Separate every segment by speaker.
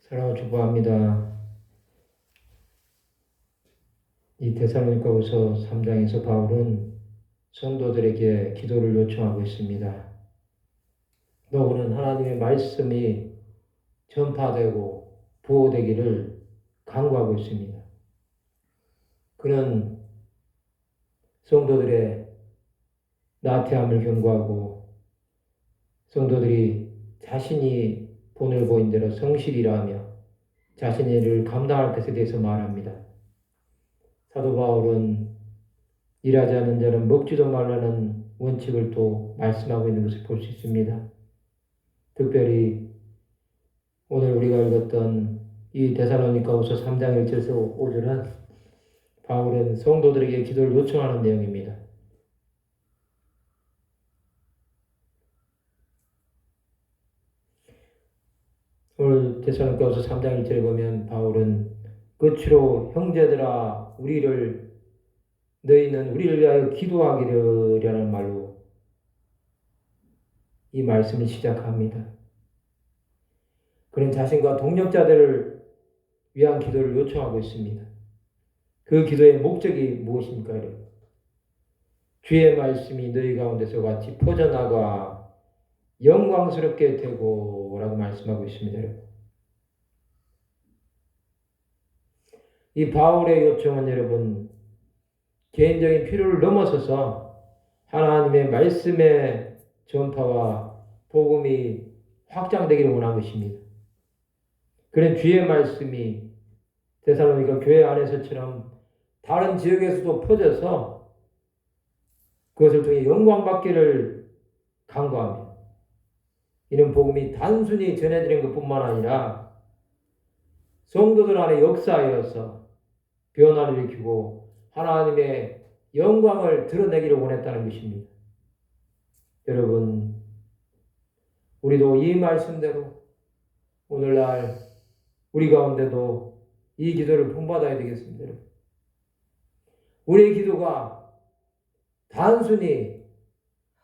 Speaker 1: 사랑을 축복합니다. 이 데살로니가후서 3장에서 바울은 성도들에게 기도를 요청하고 있습니다. 너는 하나님의 말씀이 전파되고 보호되기를 간구하고 있습니다. 그는 성도들의 나태함을 경고하고 성도들이 자신이 본을 보인 대로 성실이라며 자신의 일을 감당할 것에 대해서 말합니다. 사도 바울은 일하지 않는 자는 먹지도 말라는 원칙을 또 말씀하고 있는 것을 볼 수 있습니다. 특별히 오늘 우리가 읽었던 이 데살로니가후서 3장 1절에서 5절은 바울은 성도들에게 기도를 요청하는 내용입니다. 오늘 데살로니가후서 3장 1절에 보면 바울은 끝으로 형제들아 너희는 우리를 위하여 기도하기를이라는 말로 이 말씀을 시작합니다. 그는 자신과 동력자들을 위한 기도를 요청하고 있습니다. 그 기도의 목적이 무엇입니까? 주의 말씀이 너희 가운데서 같이 퍼져나가 영광스럽게 되고 라고 말씀하고 있습니다. 이 바울의 요청은 여러분 개인적인 필요를 넘어서서 하나님의 말씀의 전파와 복음이 확장되기를 원한 것입니다. 그런 주의 말씀이 데살로니가 교회 안에서처럼 다른 지역에서도 퍼져서 그것을 통해 영광받기를 간구하며 이런 복음이 단순히 전해지는 것뿐만 아니라 성도들 안에 역사하여서 변화를 일으키고 하나님의 영광을 드러내기를 원했다는 것입니다. 여러분, 우리도 이 말씀대로 오늘날 우리 가운데도 이 기도를 본받아야 되겠습니다. 우리의 기도가 단순히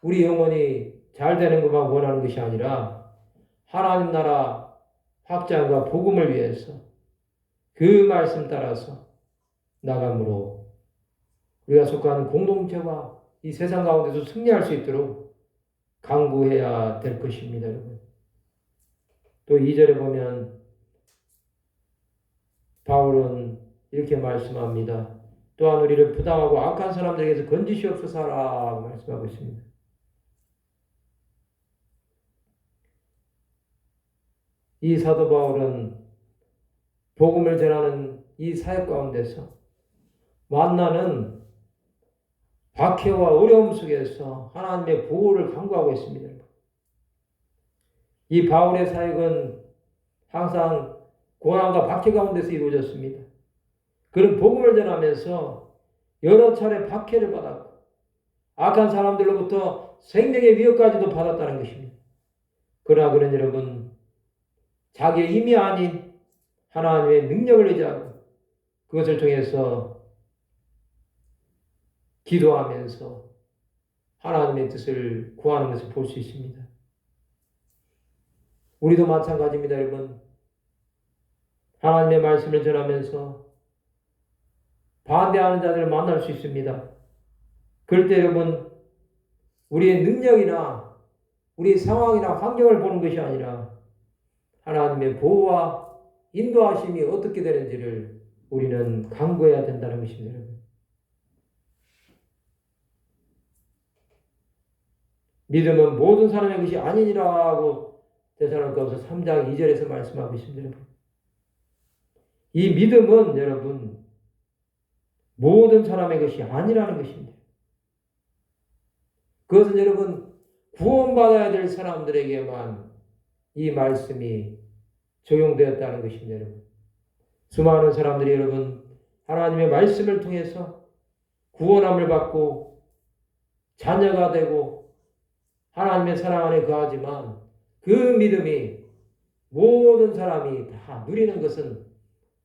Speaker 1: 우리 영혼이 잘 되는 것만 원하는 것이 아니라 하나님 나라 확장과 복음을 위해서 그 말씀 따라서 나감으로 우리가 속한 공동체와 이 세상 가운데서 승리할 수 있도록 강구해야 될 것입니다. 여러분. 또 2절에 보면 바울은 이렇게 말씀합니다. 또한 우리를 부당하고 악한 사람들에게서 건지시옵소서라고 말씀하고 있습니다. 이 사도 바울은 복음을 전하는 이 사역 가운데서 만나는 박해와 어려움 속에서 하나님의 보호를 간구하고 있습니다. 이 바울의 사역은 항상 고난과 박해 가운데서 이루어졌습니다. 그런 복음을 전하면서 여러 차례 박해를 받았고 악한 사람들로부터 생명의 위협까지도 받았다는 것입니다. 그러나 그는 여러분 자기의 힘이 아닌 하나님의 능력을 의지하고 그것을 통해서 기도하면서 하나님의 뜻을 구하는 것을 볼 수 있습니다. 우리도 마찬가지입니다, 여러분. 하나님의 말씀을 전하면서 반대하는 자들을 만날 수 있습니다. 그럴 때 여러분, 우리의 능력이나 우리의 상황이나 환경을 보는 것이 아니라 하나님의 보호와 인도하심이 어떻게 되는지를 우리는 간구해야 된다는 것입니다. 믿음은 모든 사람의 것이 아니니라고 데살로니가후서 3장 2절에서 말씀하고 있습니다. 이 믿음은 여러분 모든 사람의 것이 아니라는 것입니다. 그것은 여러분 구원받아야 될 사람들에게만 이 말씀이 적용되었다는 것입니다. 여러분. 수많은 사람들이 여러분 하나님의 말씀을 통해서 구원함을 받고 자녀가 되고 하나님의 사랑 안에 거하지만 그 믿음이 모든 사람이 다 누리는 것은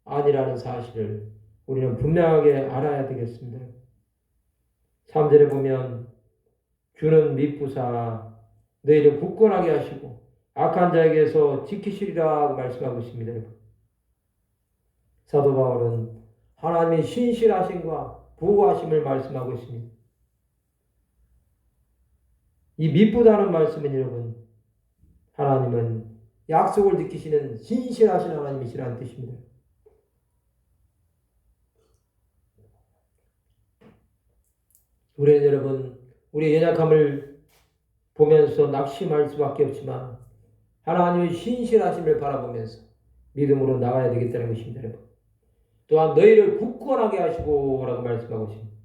Speaker 1: 아니라는 사실을 우리는 분명하게 알아야 되겠습니다. 3절에 보면 주는 미쁘사 너희를 굳건하게 하시고 악한 자에게서 지키시리라고 말씀하고 있습니다. 사도 바울은 하나님의 신실하심과 보호하심을 말씀하고 있습니다. 이 미쁘다는 말씀은 여러분, 하나님은 약속을 지키시는 신실하신 하나님이시라는 뜻입니다. 우리는 여러분, 우리의 연약함을 보면서 낙심할 수밖에 없지만 하나님의 신실하심을 바라보면서 믿음으로 나가야 되겠다는 것입니다. 여러분. 또한 너희를 굳건하게 하시고 라고 말씀하고 있습니다.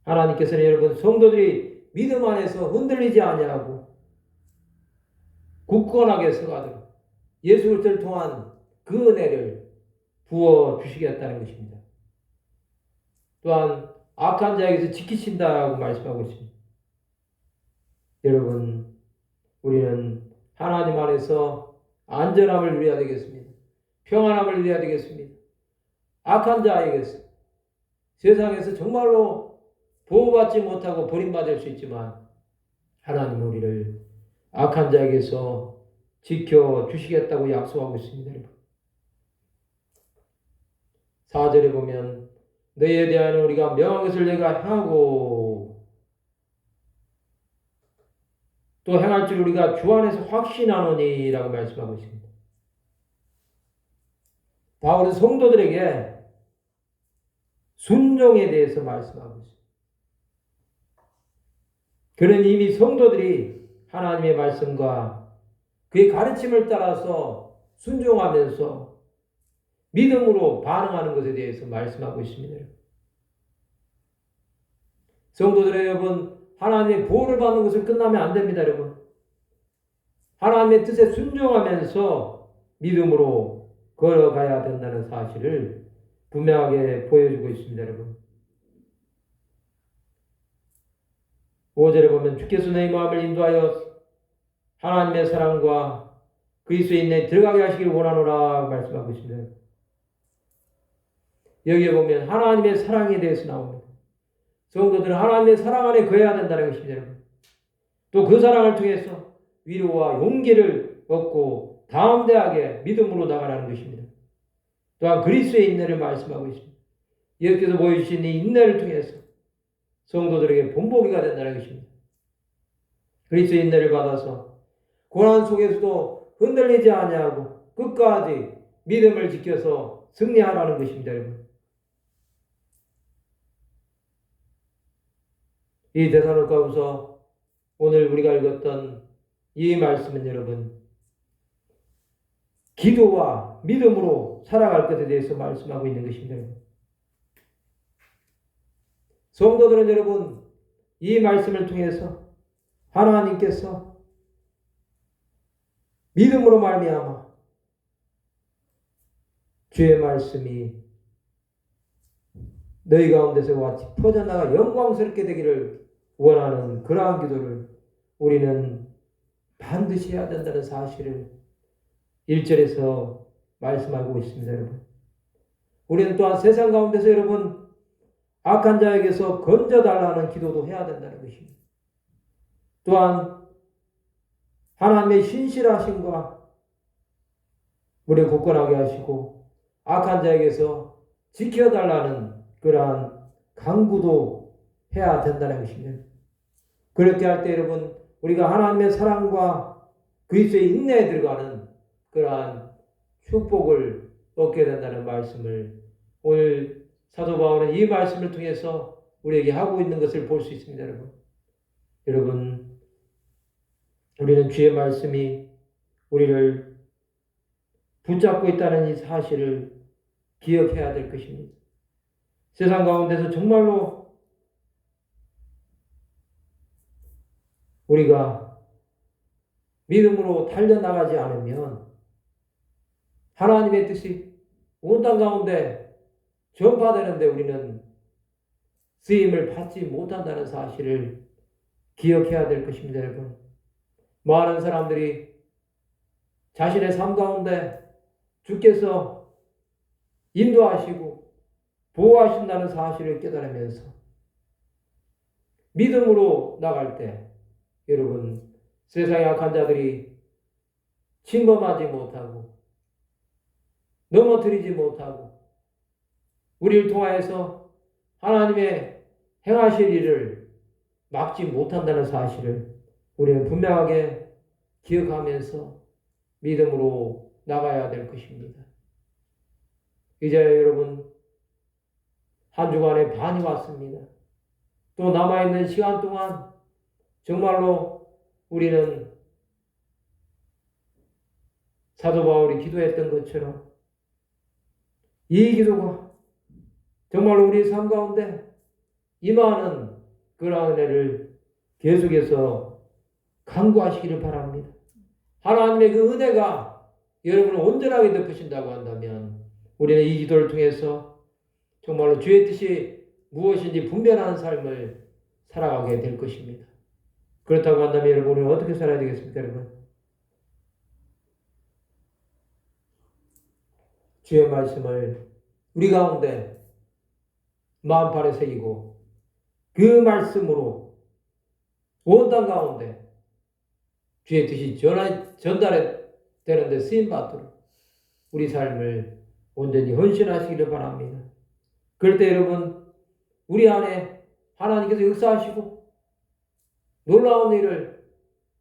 Speaker 1: 하나님께서는 여러분 성도들이 믿음 안에서 흔들리지 아니하고 굳건하게 서가도록 예수 그리스도를 통한 그 은혜를 부어 주시겠다는 것입니다. 또한 악한 자에게서 지키신다고 말씀하고 있습니다. 여러분, 우리는 하나님 안에서 안전함을 누려야 되겠습니다. 평안함을 누려야 되겠습니다. 악한 자에게서, 세상에서 정말로 보호받지 못하고 버림받을 수 있지만 하나님은 우리를 악한 자에게서 지켜주시겠다고 약속하고 있습니다. 여러분. 4절에 보면 너희에 대하여 우리가 명한 것을 내가 행하고 또 행할 줄 우리가 주 안에서 확신하노니 라고 말씀하고 있습니다. 바울은 성도들에게 순종에 대해서 말씀하고 있습니다. 그는 이미 성도들이 하나님의 말씀과 그의 가르침을 따라서 순종하면서 믿음으로 반응하는 것에 대해서 말씀하고 있습니다. 성도들 여러분, 하나님의 보호를 받는 것을 끝나면 안 됩니다. 여러분. 하나님의 뜻에 순종하면서 믿음으로 걸어가야 된다는 사실을 분명하게 보여주고 있습니다. 여러분. 5절에 보면 주께서 너희 마음을 인도하여 하나님의 사랑과 그리스도의 인내에 들어가게 하시길 원하노라 말씀하고 있습니다. 여기에 보면 하나님의 사랑에 대해서 나옵니다. 성도들은 하나님의 사랑 안에 거해야 된다는 것입니다. 여러분. 또 그 사랑을 통해서 위로와 용기를 얻고 담대하게 믿음으로 나가라는 것입니다. 또한 그리스도의 인내를 말씀하고 있습니다. 예수께서 보여주신 이 인내를 통해서 성도들에게 본보기가 된다는 것입니다. 그리스도의 인내를 받아서 고난 속에서도 흔들리지 아니하고 끝까지 믿음을 지켜서 승리하라는 것입니다. 여러분. 이 데살로니가후서 오늘 우리가 읽었던 이 말씀은 여러분 기도와 믿음으로 살아갈 것에 대해서 말씀하고 있는 것입니다. 성도들은 여러분 이 말씀을 통해서 하나님께서 믿음으로 말미암아 주의 말씀이 너희 가운데서 같이 퍼져나가 영광스럽게 되기를 원하는 그러한 기도를 우리는 반드시 해야 된다는 사실을 1절에서 말씀하고 있습니다. 여러분. 우리는 또한 세상 가운데서 여러분 악한 자에게서 건져달라는 기도도 해야 된다는 것입니다. 또한 하나님의 신실하심과 우리를 굳건하게 하시고 악한 자에게서 지켜달라는 그러한 강구도 해야 된다는 것입니다. 그렇게 할 때 여러분 우리가 하나님의 사랑과 그리스도의 인내에 들어가는 그러한 축복을 얻게 된다는 말씀을 오늘 사도 바울은 이 말씀을 통해서 우리에게 하고 있는 것을 볼 수 있습니다. 여러분 우리는 주의 말씀이 우리를 붙잡고 있다는 이 사실을 기억해야 될 것입니다. 세상 가운데서 정말로 우리가 믿음으로 달려나가지 않으면 하나님의 뜻이 온 땅 가운데 전파되는데 우리는 쓰임을 받지 못한다는 사실을 기억해야 될 것입니다. 여러분. 많은 사람들이 자신의 삶 가운데 주께서 인도하시고 보호하신다는 사실을 깨달으면서 믿음으로 나갈 때 여러분 세상의 악한 자들이 침범하지 못하고 넘어뜨리지 못하고 우리를 통하여서 하나님의 행하실 일을 막지 못한다는 사실을 우리는 분명하게 기억하면서 믿음으로 나가야 될 것입니다. 이제 여러분 한 주간의 반이 왔습니다. 또 남아있는 시간 동안 정말로 우리는 사도 바울이 기도했던 것처럼 이 기도가 정말로 우리 삶 가운데 임하는 그러한 은혜를 계속해서 간구하시기를 바랍니다. 하나님의 그 은혜가 여러분을 온전하게 덮으신다고 한다면 우리는 이 기도를 통해서 정말로 주의 뜻이 무엇인지 분별하는 삶을 살아가게 될 것입니다. 그렇다고 한다면 여러분 우리는 어떻게 살아야 되겠습니까, 여러분? 주의 말씀을 우리 가운데 마음판에 새기고 그 말씀으로 온 땅 가운데 주의 뜻이 전달해 되는데 쓰임받도록 우리 삶을 온전히 헌신하시기를 바랍니다. 그럴 때 여러분 우리 안에 하나님께서 역사하시고 놀라운 일을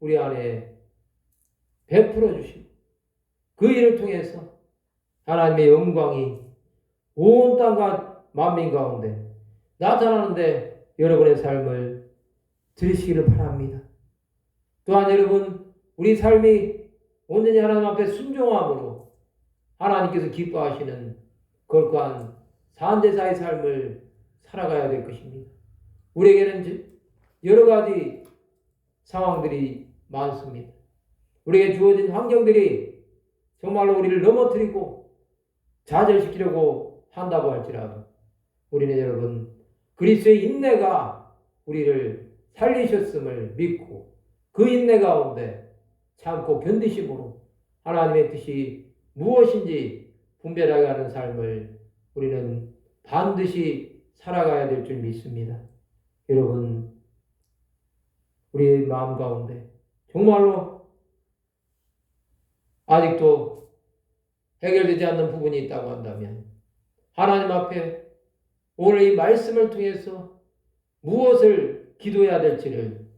Speaker 1: 우리 안에 베풀어 주시고 그 일을 통해서 하나님의 영광이 온 땅과 만민 가운데 나타나는데 여러분의 삶을 들으시기를 바랍니다. 또한 여러분 우리 삶이 온전히 하나님 앞에 순종함으로 하나님께서 기뻐하시는 거룩한 산제사의 삶을 살아가야 될 것입니다. 우리에게는 여러 가지 상황들이 많습니다. 우리에게 주어진 환경들이 정말로 우리를 넘어뜨리고 좌절시키려고 한다고 할지라도 우리는 여러분 그리스도의 인내가 우리를 살리셨음을 믿고 그 인내 가운데 참고 견디심으로 하나님의 뜻이 무엇인지 분별하게 하는 삶을 우리는 반드시 살아가야 될 줄 믿습니다. 여러분 우리의 마음 가운데 정말로 아직도 해결되지 않는 부분이 있다고 한다면 하나님 앞에 오늘 이 말씀을 통해서 무엇을 기도해야 될지를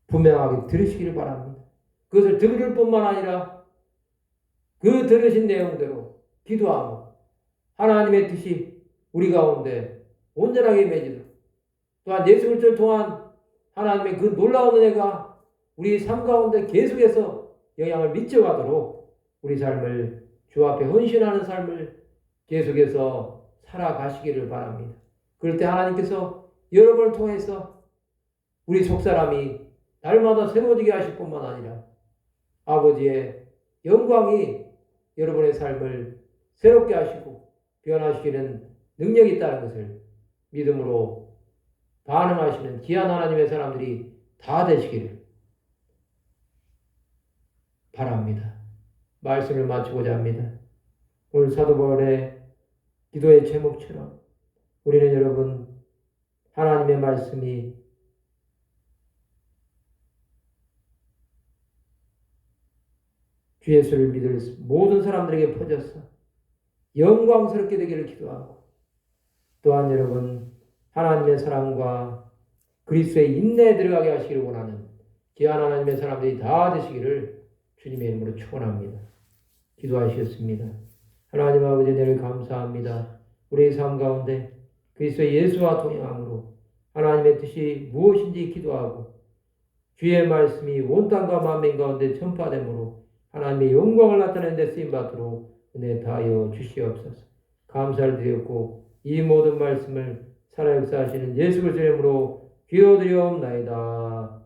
Speaker 1: 분명하게 들으시기를 바랍니다. 그것을 들을 뿐만 아니라 그 들으신 내용대로 기도하고 하나님의 뜻이 우리 가운데 온전하게 맺도록 또한 예수 그리스도를 통한 하나님의 그 놀라운 은혜가 우리 삶 가운데 계속해서 영향을 미쳐가도록 우리 삶을 주 앞에 헌신하는 삶을 계속해서 살아가시기를 바랍니다. 그럴 때 하나님께서 여러분을 통해서 우리 속사람이 날마다 새로워지게 하실 뿐만 아니라 아버지의 영광이 여러분의 삶을 새롭게 하시고 변화시키는 능력이 있다는 것을 믿음으로 반응하시는 귀한 하나님의 사람들이 다 되시기를 바랍니다. 말씀을 마치고자 합니다. 오늘 사도 바울의 기도의 제목처럼 우리는 여러분 하나님의 말씀이 주 예수를 믿을 모든 사람들에게 퍼져서 영광스럽게 되기를 기도하고 또한 여러분 하나님의 사랑과 그리스도의 인내에 들어가게 하시기를 원하는 귀한 하나님의 사람들이 다 되시기를 주님의 이름으로 축원합니다. 기도하시겠습니다. 하나님 아버지 은혜를 감사합니다. 우리의 삶 가운데 그리스도 예수와 동행함으로 하나님의 뜻이 무엇인지 기도하고 주의 말씀이 온 땅과 만민 가운데 전파되므로 하나님의 영광을 나타내는 데 쓰임받도록 은혜 다하여 주시옵소서. 감사를 드렸고 이 모든 말씀을 살아 역사하시는 예수 그리스도의 이름으로 기도드리옵나이다.